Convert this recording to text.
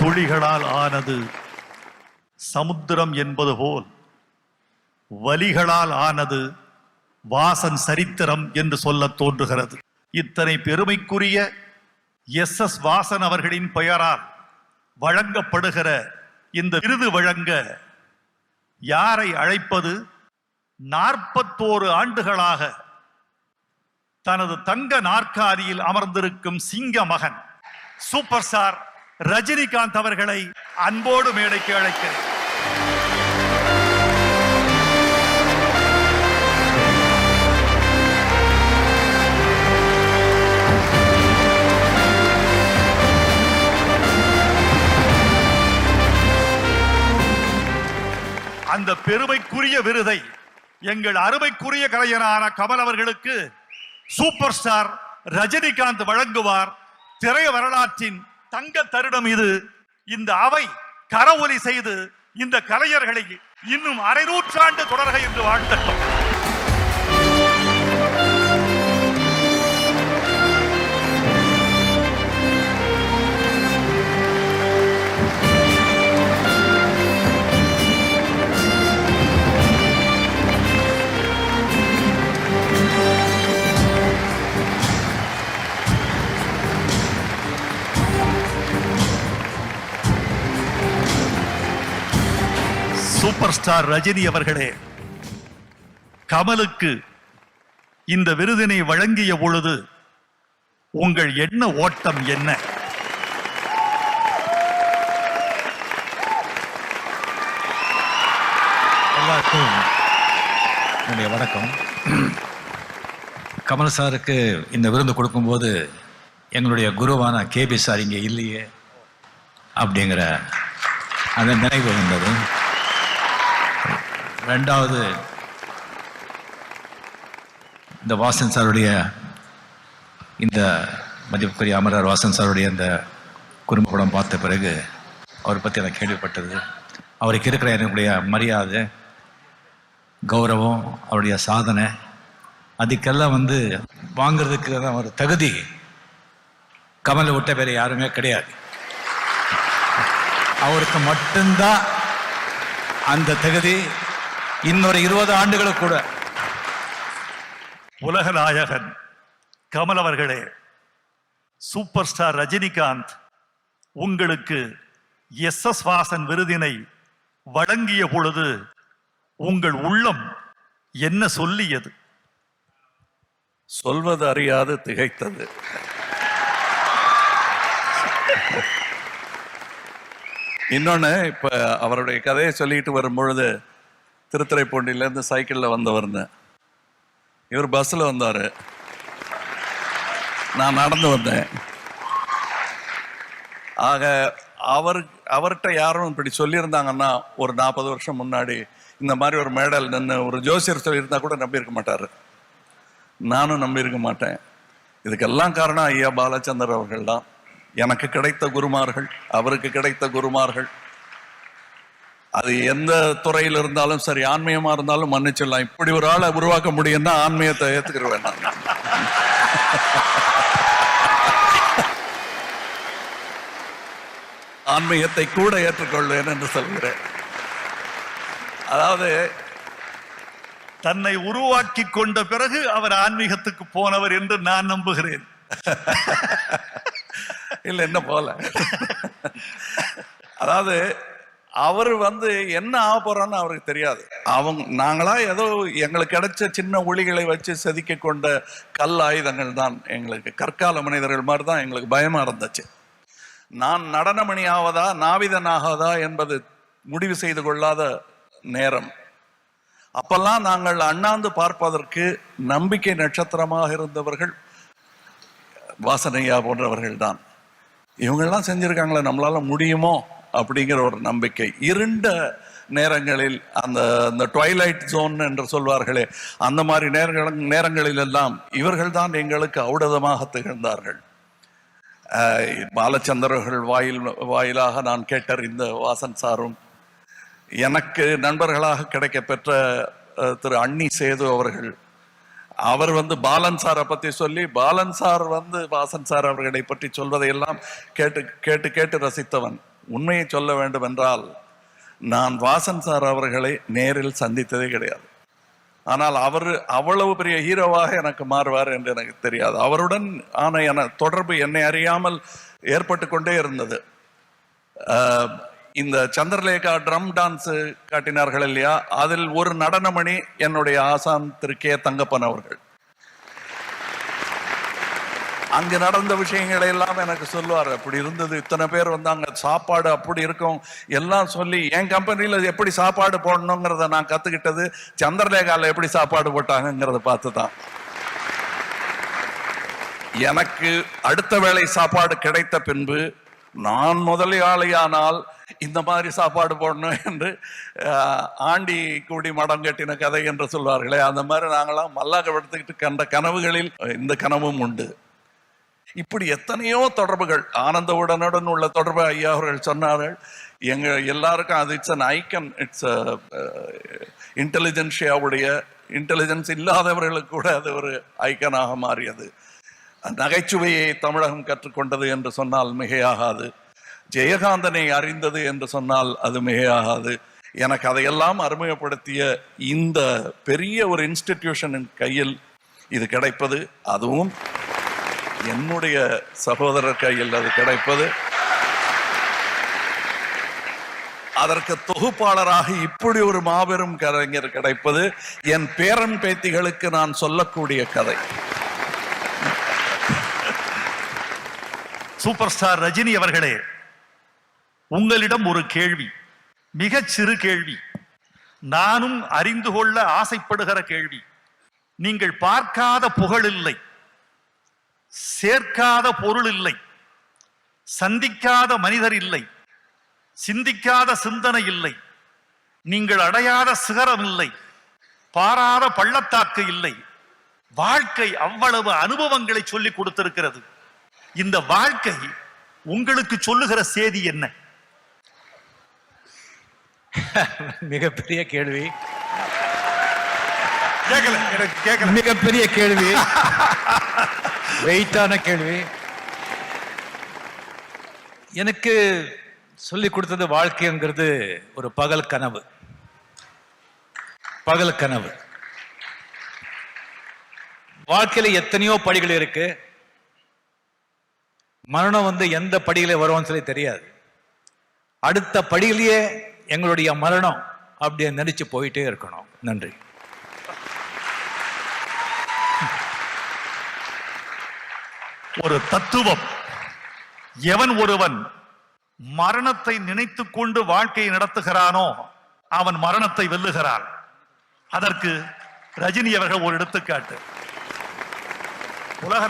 துளிகளால் ஆனது சமுத்திரம் என்பது போல் வலிகளால் ஆனது வாசன் சரித்திரம் என்று சொல்ல தோன்றுகிறது. இத்தனை பெருமைக்குரிய எஸ் வாசன் அவர்களின் பெயரால் வழங்கப்படுகிற இந்த விருது வழங்க யாரை அழைப்பது? 41 ஆண்டுகளாக தனது தங்க நாற்காலியில் அமர்ந்திருக்கும் சிங்க மகன் சூப்பர் ஸ்டார் ரஜினிகாந்த் அவர்களை அன்போடு மேடைக்கு அழைக்கிறேன். அந்த பெருமைக்குரிய விருதை எங்கள் அருமைக்குரிய கலைஞரான கமல் அவர்களுக்கு சூப்பர் ஸ்டார் ரஜினிகாந்த் வழங்குவார். திரை வரலாற்றின் தங்க தருணம் இது. இந்த அவை கரவொலி செய்து இந்த கலைஞர்களை இன்னும் 1/2 நூற்றாண்டு தொடர்க என்று வாழ்த்தட்டும். சூப்பர் ஸ்டார் ரஜினி அவர்களே, கமலுக்கு இந்த விருதினை வழங்கிய பொழுது உங்கள் எண்ண ஓட்டம் என்ன? எல்லாருக்கும் என்னுடைய வணக்கம். கமல் சாருக்கு இந்த விருது கொடுக்கும்போது எங்களுடைய குருவான கேபி சார் இங்கே இல்லையே அப்படிங்கிற அந்த நினைவு வந்தது. ரெண்டாவது, இந்த வாசன் சாருடைய இந்த மதிப்புக்குரிய அமரர் வாசன் சாருடைய இந்த குடும்ப படம் பார்த்த பிறகு அவரை பற்றி எனக்கு கேள்விப்பட்டது. அவருக்கு இருக்கிற என்னுடைய மரியாதை, கௌரவம், அவருடைய சாதனை, அதுக்கெல்லாம் வாங்கிறதுக்கு ஒரு தகுதி கமலை விட்ட வேற யாருமே கிடையாது. அவருக்கு மட்டும்தான் அந்த தகுதி. இன்னொரு 20 ஆண்டுகளுக்கு கூட. உலக நாயகன் கமல் அவர்களே, சூப்பர் ஸ்டார் ரஜினிகாந்த் உங்களுக்கு எஸ் வாசன் விருதினை வழங்கிய பொழுது உங்கள் உள்ளம் என்ன சொல்லியது? சொல்வது அறியாது திகைத்தது. இன்னொன்னு, இப்ப அவருடைய கதையை சொல்லிட்டு வரும் பொழுது திருத்துறைப்பூண்டியிலேருந்து சைக்கிளில் வந்தவர்னு, இவர் பஸ்ஸில் வந்தார், நான் நடந்து வந்தேன். ஆக அவர்கிட்ட யாரும் இப்படி சொல்லியிருந்தாங்கன்னா ஒரு 40 வருஷம் முன்னாடி இந்த மாதிரி ஒரு மேடல் நின்று ஒரு ஜோசியர் சொல்லியிருந்தா கூட நம்பியிருக்க மாட்டார். நானும் நம்பியிருக்க மாட்டேன். இதுக்கெல்லாம் காரணம் ஐயா பாலச்சந்தர் அவர்கள் தான். எனக்கு கிடைத்த குருமார்கள், அவருக்கு கிடைத்த குருமார்கள். அது எந்த துறையில் இருந்தாலும் சரி, ஆன்மீகமா இருந்தாலும் மன்னிச்சிடலாம். இப்படி ஒரு ஆளை உருவாக்க முடியும்னா ஆன்மீகத்தை ஏத்துக்கிறேன் நான். ஆன்மீகத்தை கூட ஏற்றுக்கொள்வேன் என்று சொல்கிறேன். அதாவது தன்னை உருவாக்கி கொண்ட பிறகு அவர் ஆன்மீகத்துக்கு போனவர் என்று நான் நம்புகிறேன். இல்ல, என்ன போல. அதாவது அவர் என்ன ஆக போறான்னு அவருக்கு தெரியாது. நாங்களா ஏதோ எங்களுக்கு கிடைச்ச சின்ன ஒளிகளை வச்சு செதுக்க கொண்ட கல் ஆயுதங்கள் தான் எங்களுக்கு. கற்கால மனிதர்கள் மாதிரி தான் எங்களுக்கு பயமா இருந்துச்சு. நான் நடனமணி ஆவதா நாவிதன் ஆகாதா என்பது முடிவு செய்து கொள்ளாத நேரம். அப்பெல்லாம் நாங்கள் அண்ணாந்து பார்ப்பதற்கு நம்பிக்கை நட்சத்திரமாக இருந்தவர்கள் வாசனையா போன்றவர்கள் தான். இவங்கெல்லாம் செஞ்சிருக்காங்களே, நம்மளால முடியுமோ அப்படிங்கிற ஒரு நம்பிக்கை. இருண்ட நேரங்களில், அந்த ட்வைலைட் ஜோன் என்று சொல்வார்களே, அந்த மாதிரி நேரங்களில் எல்லாம் இவர்கள் தான் எங்களுக்கு ஔடதமாக திகழ்ந்தார்கள். பாலச்சந்தர்கள் வாயிலாக நான் கேட்டறிந்த வாசன் சாரும், எனக்கு நண்பர்களாக கிடைக்க பெற்ற திரு அன்னி சேது அவர்கள், அவர் பாலன் சாரை பத்தி சொல்லி, பாலன் சார் வாசன் சார் அவர்களை பற்றி சொல்வதையெல்லாம் கேட்டு கேட்டு கேட்டு ரசித்தவன். உண்மையை சொல்ல வேண்டும் என்றால் நான் வாசன் சார் அவர்களை நேரில் சந்தித்ததே கிடையாது. ஆனால் அவர் அவ்வளவு பெரிய ஹீரோவாக எனக்கு மாறுவார் என்று எனக்கு தெரியாது. அவருடன் ஆன தொடர்பு என்னை அறியாமல் ஏற்பட்டு கொண்டே இருந்தது. இந்த சந்திரலேகா ட்ரம் டான்ஸ் காட்டினார்கள் இல்லையா, அதில் ஒரு நடனமணி என்னுடைய ஆசான் திரு கே தங்கப்பன் அவர்கள். அங்கு நடந்த விஷயங்களை எல்லாம் எனக்கு சொல்லுவார். அப்படி இருந்தது, இத்தனை பேர் வந்தாங்க, சாப்பாடு அப்படி இருக்கும் எல்லாம் சொல்லி, என் கம்பெனியில எப்படி சாப்பாடு போடணுங்கிறத நான் கத்துக்கிட்டது சந்திரலேகால எப்படி சாப்பாடு போட்டாங்கிறத பார்த்துதான். எனக்கு அடுத்த வேளை சாப்பாடு கிடைத்த பின்பு நான் முதலாளியானால் இந்த மாதிரி சாப்பாடு போடணும் என்று ஆண்டி கூடி மடம் கட்டின கதை என்று சொல்வார்களே, அந்த மாதிரி நாங்களாம் மல்லாக்க எடுத்துக்கிட்டு கண்ட கனவுகளில் இந்த கனவும் உண்டு. இப்படி எத்தனையோ தொடர்புகள், ஆனந்தவுடனுடன் உள்ள தொடர்பு ஐயா அவர்கள் சொன்னார்கள். எங்க எல்லாருக்கும் அது இட்ஸ் அன் ஐக்கன், இட்ஸ் இன்டெலிஜென்ஷியாவுடைய இன்டெலிஜென்ஸ் இல்லாதவர்களுக்கு கூட அது ஒரு ஐக்கனாக மாறியது. நகைச்சுவையை தமிழகம் கற்றுக்கொண்டது என்று சொன்னால் மிகையாகாது. ஜெயகாந்தனை அறிந்தது என்று சொன்னால் அது மிகையாகாது. எனக்கு அதையெல்லாம் அறிமுகப்படுத்திய இந்த பெரிய ஒரு இன்ஸ்டிடியூஷனின் கையில் இது கிடைப்பது, அதுவும் என்னுடைய சகோதரர் கையில் அது கிடைப்பது, அதற்கு தொகுப்பாளராக இப்படி ஒரு மாபெரும் கலைஞர் கிடைப்பது, என் பேரன் பேத்திகளுக்கு நான் சொல்லக்கூடிய கதை. சூப்பர் ஸ்டார் ரஜினி அவர்களே, உங்களிடம் ஒரு கேள்வி, மிகச் சிறு கேள்வி, நானும் அறிந்து கொள்ள ஆசைப்படுகிற கேள்வி. நீங்கள் பார்க்காத புகழ் இல்லை, சேர்க்காத பொருள் இல்லை, சந்திக்காத மனிதர் இல்லை, சிந்திக்காத சிந்தனை இல்லை, நீங்கள் அடையாத சிகரம் இல்லை, பாராத பள்ளத்தாக்கு இல்லை. வாழ்க்கை அவ்வளவு அனுபவங்களை சொல்லிக் கொடுத்திருக்கிறது. இந்த வாழ்க்கை உங்களுக்கு சொல்லுகிற செய்தி என்ன? மிகப்பெரிய கேள்வி. கேட்கல, எனக்கு கேட்கல. மிகப்பெரிய கேள்வி, வெயிட்டான கேள்வி. எனக்கு சொல்லி கொடுத்தது வாழ்க்கைங்கிறது ஒரு பகல் கனவு. பகல் கனவு. வாழ்க்கையில எத்தனையோ படிகள் இருக்கு. மரணம் வந்து எந்த படியில வரும்னு சொல்லி தெரியாது. அடுத்த படியிலேயே எங்களுடைய மரணம் அப்படியே நினைச்சு போயிட்டே இருக்கணும். நன்றி. ஒரு தத்துவம், எவன் ஒருவன் மரணத்தை நினைத்துக் கொண்டு வாழ்க்கையை நடத்துகிறானோ அவன் மரணத்தை வெல்லுகிறான். அதற்கு ரஜினி அவர்கள் ஒரு எடுத்துக்காட்டு. உலக